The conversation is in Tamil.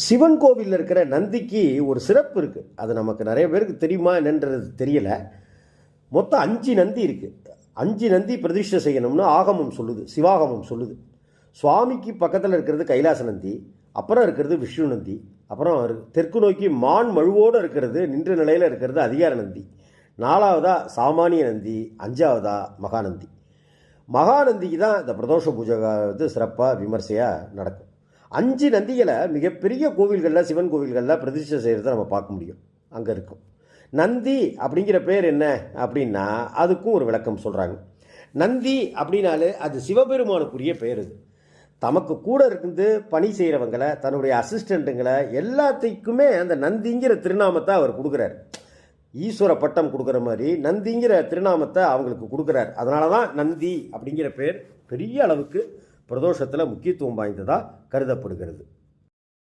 சிவன் கோவிலில் இருக்கிற நந்திக்கு ஒரு சிறப்பு இருக்குது. அது நமக்கு நிறைய பேருக்கு தெரியுமா என்னன்றது தெரியல. மொத்தம் 5 நந்தி இருக்குது. 5 நந்தி பிரதிஷ்டை செய்யணும்னு ஆகமம் சொல்லுது, சிவாகமம் சொல்லுது. சுவாமிக்கு பக்கத்தில் இருக்கிறது கைலாச நந்தி, அப்புறம் இருக்கிறது விஷ்ணு நந்தி, அப்புறம் தெற்கு நோக்கி மான் மழுவோடு இருக்கிறது நின்ற நிலையில் இருக்கிறது அதிகார நந்தி, 4வதா சாமானிய நந்தி, 5வதா மகாநந்தி. மகாநந்திக்கு தான் இந்த பிரதோஷ பூஜை சிறப்பாக விமர்சையாக நடக்கும். 5 நந்திகளை மிகப்பெரிய கோவில்களில், சிவன் கோவில்களில் பிரதிஷ்டை செய்கிறத நம்ம பார்க்க முடியும். அங்கே இருக்கும். நந்தி அப்படிங்கிற பேர் என்ன அப்படின்னா அதுக்கும் ஒரு விளக்கம் சொல்கிறாங்க. நந்தி அப்படின்னாலே அது சிவபெருமானுக்குரிய பேர். அது தமக்கு கூட இருந்து பணி செய்கிறவங்களை, தன்னுடைய அசிஸ்டண்ட்டுங்களை எல்லாத்துக்குமே அந்த நந்திங்கிற திருநாமத்தை அவர் கொடுக்குறார். ஈஸ்வர பட்டம் கொடுக்குற மாதிரி நந்திங்கிற திருநாமத்தை அவங்களுக்கு கொடுக்குறார். அதனால தான் நந்தி அப்படிங்கிற பேர் பெரிய அளவுக்கு பிரதோஷத்தில் முக்கியத்துவம் வாய்ந்ததாக கருதப்படுகிறது.